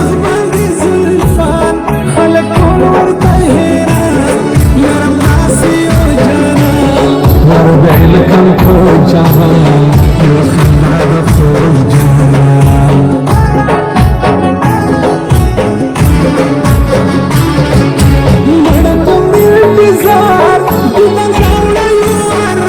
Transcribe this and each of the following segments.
مخ باندې زلفان خلک ټول ورته حیران یارم داسې یو جانان وربه لکم په جهان یو خندا د خوږ جانان مړه کوم انتظار دومره راوړه یو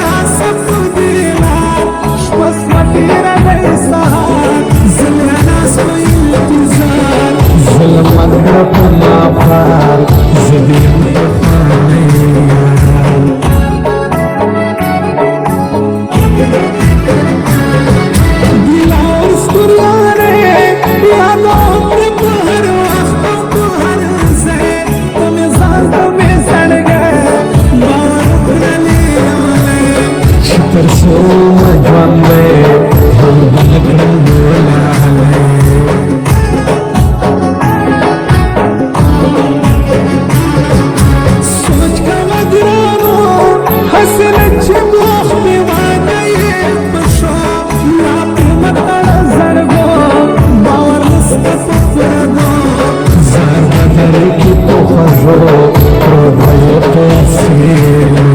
راسه په دې لار شپه سوه تېره دی سهار زه بیا ناست په انتظار ظلم مه کړه په ما پار زه دې یم پخوانی یار ګیلاو ستوریانې یادوم دې په هر وخت او په هر ځای ته مې ځان ته مې زړګی باور وکړه لیونی چې تر څو مه ژوندی هم به نه کړم ګلالی سوچ کوه ګرانو هسې نه چې مخ مې واده یې په شو لا پرې مه تړه زرګو باور نسته په پردو زار به درې کې په خوږو پروت به یې په سیلو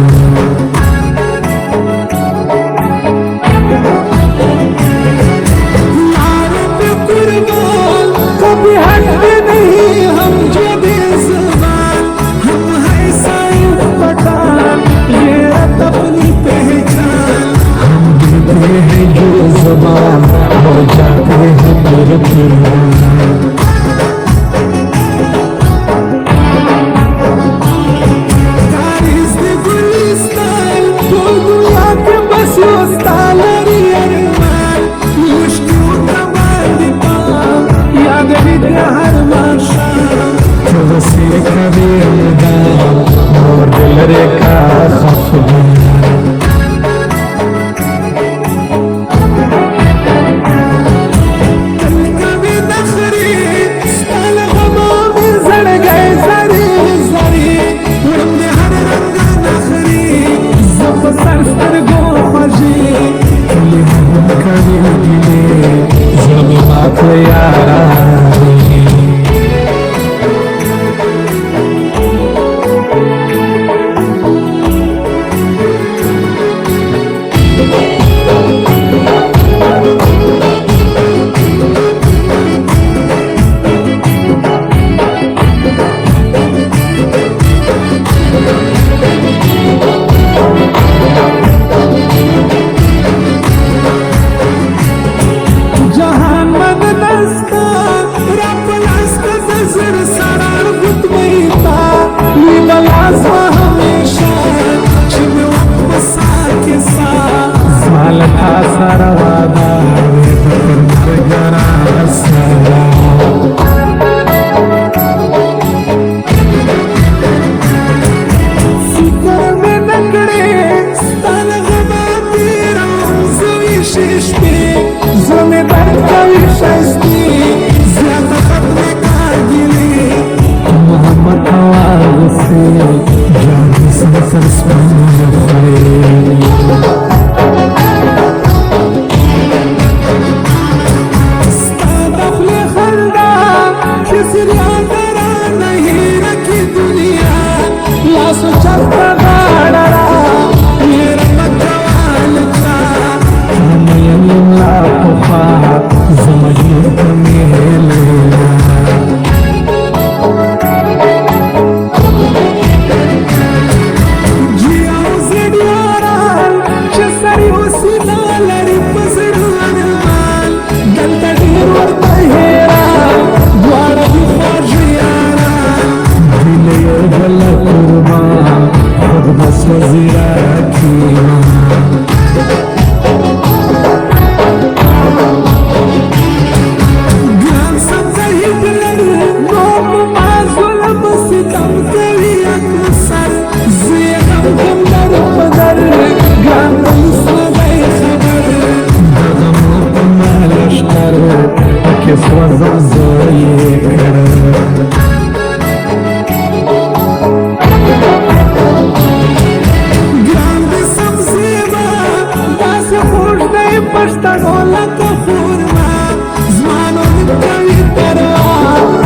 یارو پہ قربان کبھی ہٹتے نہیں ہم جو بھی زبان ہم ہے سائن پٹھان غیرت اپنی پہچان ہم دیتے ہیں جو زبان ہو جاتے ہیں میرے قربان کاریز دے گلستان ټول دنیا کې بس یو ستا لري ارمان مشکل ورته باندې پام یادوي دې هر ماښام ته وسې کوې مدام نور دې لرې کا خفګان تل کوې نخرې ستا له غمه مې زړګی زرې زرې وړم دې هر رنګه نخرې زه په سر سترګو خوږې ټولې هم کوې ګیلې زړه مې مات کړه یارانې جهان مد دستا را پلاستا زر سرار گتوئی تا وی بلازما ہمیشہ چی میں وقت بسا کے ساتھ زمالتا سارا وعدا وی بکر مرگرا سارا فکر میں نکڑے ستان غما تیرا زوی شش پہ زمې درد کوي ښایستې زیاته ختمې کاږلې محبت هوا غوسې جان دې سم سر سپینه خورې ستا د خولې خندا چې سریاده رانه هېره کړي دنیا لاسو چرته غاړه را هېره مه کوه له چا یم لا پخوا زه مجنون ته مې لیلا جیا او زړ یاران چې سر یې وسیله لري په زړه ارمان دلته ډېر ورته حیران دواړه دي خواږه یاران دوی له یو بله قربان خود به سوځي راکیمان سوزم زه یې کړم ګران دې سبزیبا داسې خوږ دی پښتنو لکه خورما زما نوم کوي پروا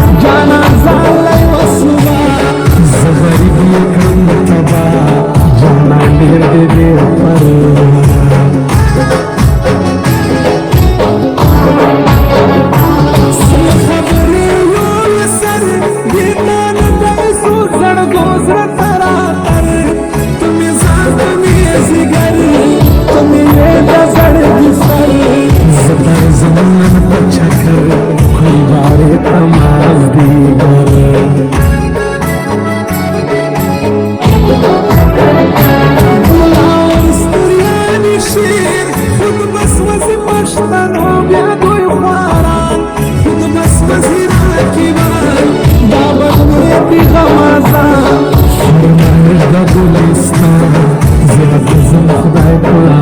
खुदाई